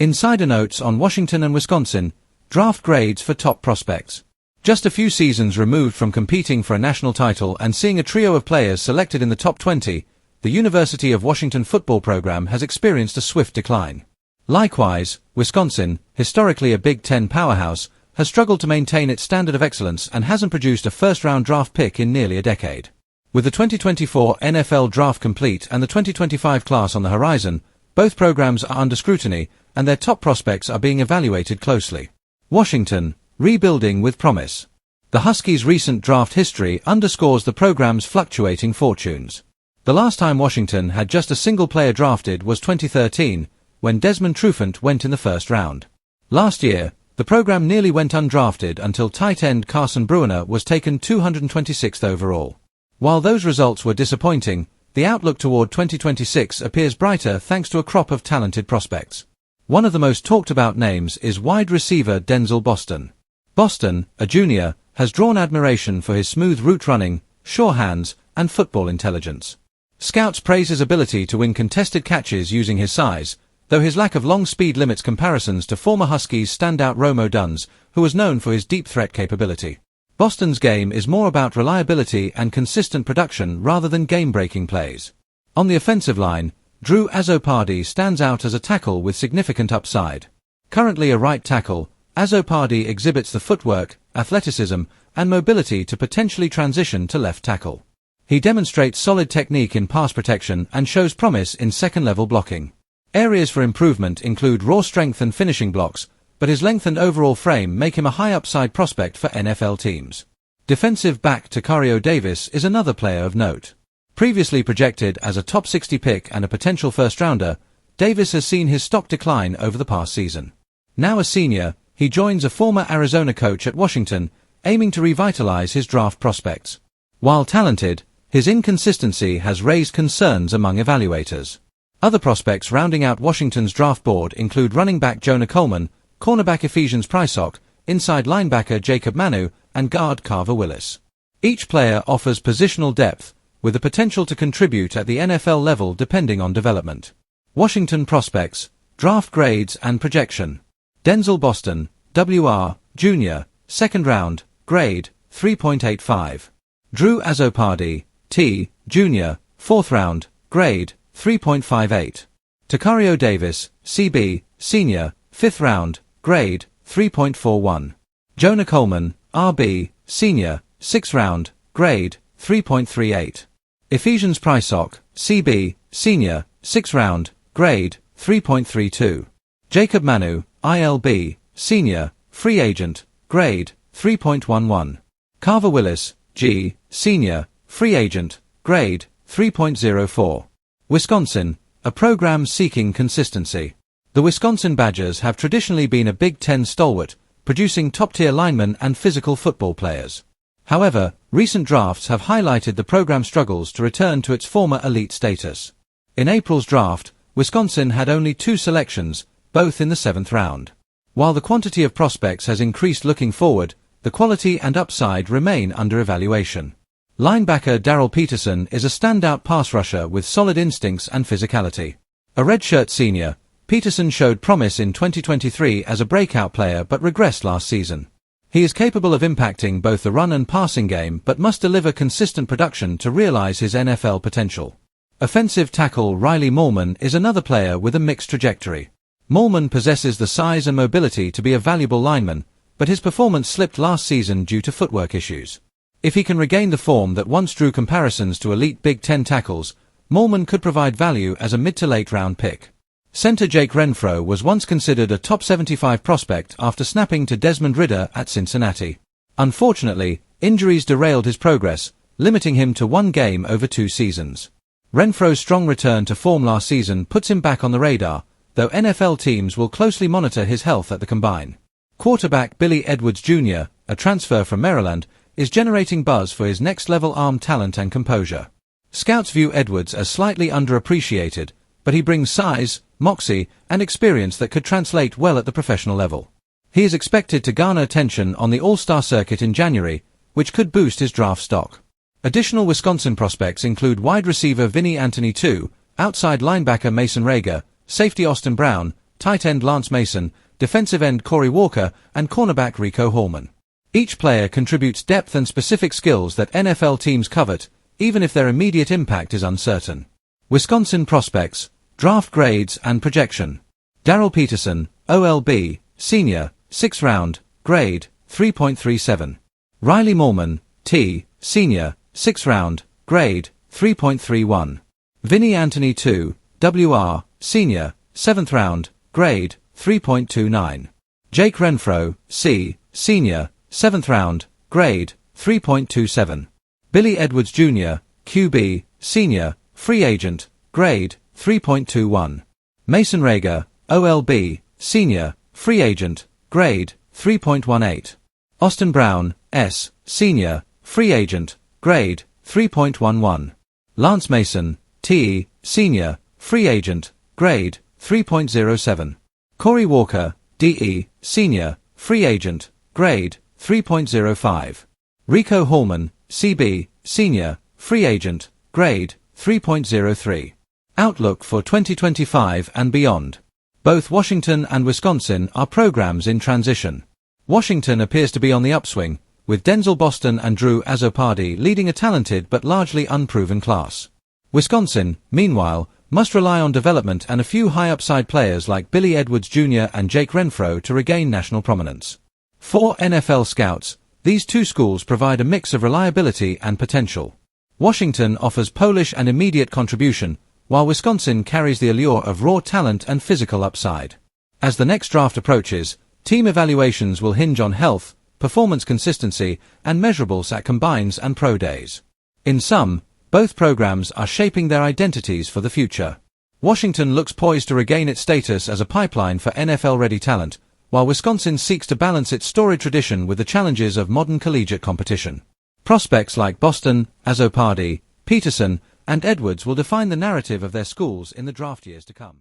Insider notes on Washington and Wisconsin, draft grades for top prospects. Just a few seasons removed from competing for a national title and seeing a trio of players selected in the top 20, the University of Washington football program has experienced a swift decline. Likewise, Wisconsin, historically a Big Ten powerhouse, has struggled to maintain its standard of excellence and hasn't produced a first-round draft pick in nearly a decade. With the 2024 NFL draft complete and the 2025 class on the horizon, both programs are under scrutiny, and their top prospects are being evaluated closely. Washington, rebuilding with promise. The Huskies' recent draft history underscores the program's fluctuating fortunes. The last time Washington had just a single player drafted was 2013, when Desmond Trufant went in the first round. Last year, the program nearly went undrafted until tight end Carson Bruiner was taken 226th overall. While those results were disappointing, the outlook toward 2026 appears brighter thanks to a crop of talented prospects. One of the most talked about names is wide receiver Denzel Boston. Boston, a junior, has drawn admiration for his smooth route running, sure hands, and football intelligence. Scouts praise his ability to win contested catches using his size, though his lack of long speed limits comparisons to former Huskies standout Rome Odunze, who was known for his deep threat capability. Boston's game is more about reliability and consistent production rather than game-breaking plays. On the offensive line, Drew Azzopardi stands out as a tackle with significant upside. Currently a right tackle, Azzopardi exhibits the footwork, athleticism, and mobility to potentially transition to left tackle. He demonstrates solid technique in pass protection and shows promise in second-level blocking. Areas for improvement include raw strength and finishing blocks, but his length and overall frame make him a high-upside prospect for NFL teams. Defensive back Tacario Davis is another player of note. Previously projected as a top 60 pick and a potential first-rounder, Davis has seen his stock decline over the past season. Now a senior, he joins a former Arizona coach at Washington, aiming to revitalize his draft prospects. While talented, his inconsistency has raised concerns among evaluators. Other prospects rounding out Washington's draft board include running back Jonah Coleman, cornerback Ephesians Prysock, inside linebacker Jacob Manu, and guard Carver Willis. Each player offers positional depth, with the potential to contribute at the NFL level depending on development. Washington prospects, draft grades and projection. Denzel Boston, WR, Jr., second round, grade, 3.85. Drew Azzopardi, T, Jr., fourth round, grade, 3.58. Tacario Davis, CB, Senior, fifth round, grade, 3.41. Jonah Coleman, RB, Senior, sixth round, grade, 3.38. Ephesians Prysock, CB, Senior, sixth round, grade, 3.32. Jacob Manu, ILB, Senior, free agent, grade, 3.11. Carver Willis, G, Senior, free agent, grade, 3.04. Wisconsin, a program seeking consistency. The Wisconsin Badgers have traditionally been a Big Ten stalwart, producing top-tier linemen and physical football players. However, recent drafts have highlighted the program's struggles to return to its former elite status. In April's draft, Wisconsin had only 2 selections, both in the 7th round. While the quantity of prospects has increased looking forward, the quality and upside remain under evaluation. Linebacker Darrell Peterson is a standout pass rusher with solid instincts and physicality. A redshirt senior, Peterson showed promise in 2023 as a breakout player but regressed last season. He is capable of impacting both the run and passing game but must deliver consistent production to realize his NFL potential. Offensive tackle Riley Moorman is another player with a mixed trajectory. Moorman possesses the size and mobility to be a valuable lineman, but his performance slipped last season due to footwork issues. If he can regain the form that once drew comparisons to elite Big Ten tackles, Moorman could provide value as a mid to late round pick. Center Jake Renfro was once considered a top 75 prospect after snapping to Desmond Ridder at Cincinnati. Unfortunately, injuries derailed his progress, limiting him to 1 game over 2 seasons. Renfro's strong return to form last season puts him back on the radar, though NFL teams will closely monitor his health at the combine. Quarterback Billy Edwards Jr., a transfer from Maryland, is generating buzz for his next-level arm talent and composure. Scouts view Edwards as slightly underappreciated, but he brings size, moxie, and experience that could translate well at the professional level. He is expected to garner attention on the All-Star circuit in January, which could boost his draft stock. Additional Wisconsin prospects include wide receiver Vinny Anthony II, outside linebacker Mason Rager, safety Austin Brown, tight end Lance Mason, defensive end Corey Walker, and cornerback Rico Hallman. Each player contributes depth and specific skills that NFL teams covet, even if their immediate impact is uncertain. Wisconsin prospects, draft grades and projection. Darrell Peterson, OLB, senior, 6th round, grade, 3.37. Riley Morman, T, senior, 6th round, grade, 3.31. Vinny Anthony II, WR, senior, 7th round, grade, 3.29. Jake Renfro, C, senior, 7th round, grade, 3.27. Billy Edwards Jr., QB, senior, free agent, grade, 3.21. Mason Rager, OLB, senior, free agent, grade, 3.18. Austin Brown, S, senior, free agent, grade, 3.11. Lance Mason, TE, senior, free agent, grade, 3.07. Corey Walker, DE, senior, free agent, grade, 3.05. Rico Hallman, CB, senior, free agent, grade, 3.03. Outlook for 2025 and beyond. Both Washington and Wisconsin are programs in transition. Washington appears to be on the upswing, with Denzel Boston and Drew Azzopardi leading a talented but largely unproven class. Wisconsin, meanwhile, must rely on development and a few high-upside players like Billy Edwards Jr. and Jake Renfro to regain national prominence. For NFL scouts, these two schools provide a mix of reliability and potential. Washington offers Polish and immediate contribution, while Wisconsin carries the allure of raw talent and physical upside. As the next draft approaches, team evaluations will hinge on health, performance consistency, and measurables at combines and pro days. In sum, both programs are shaping their identities for the future. Washington looks poised to regain its status as a pipeline for NFL-ready talent, while Wisconsin seeks to balance its storied tradition with the challenges of modern collegiate competition. Prospects like Boston, Azzopardi, Peterson, and Edwards will define the narrative of their schools in the draft years to come.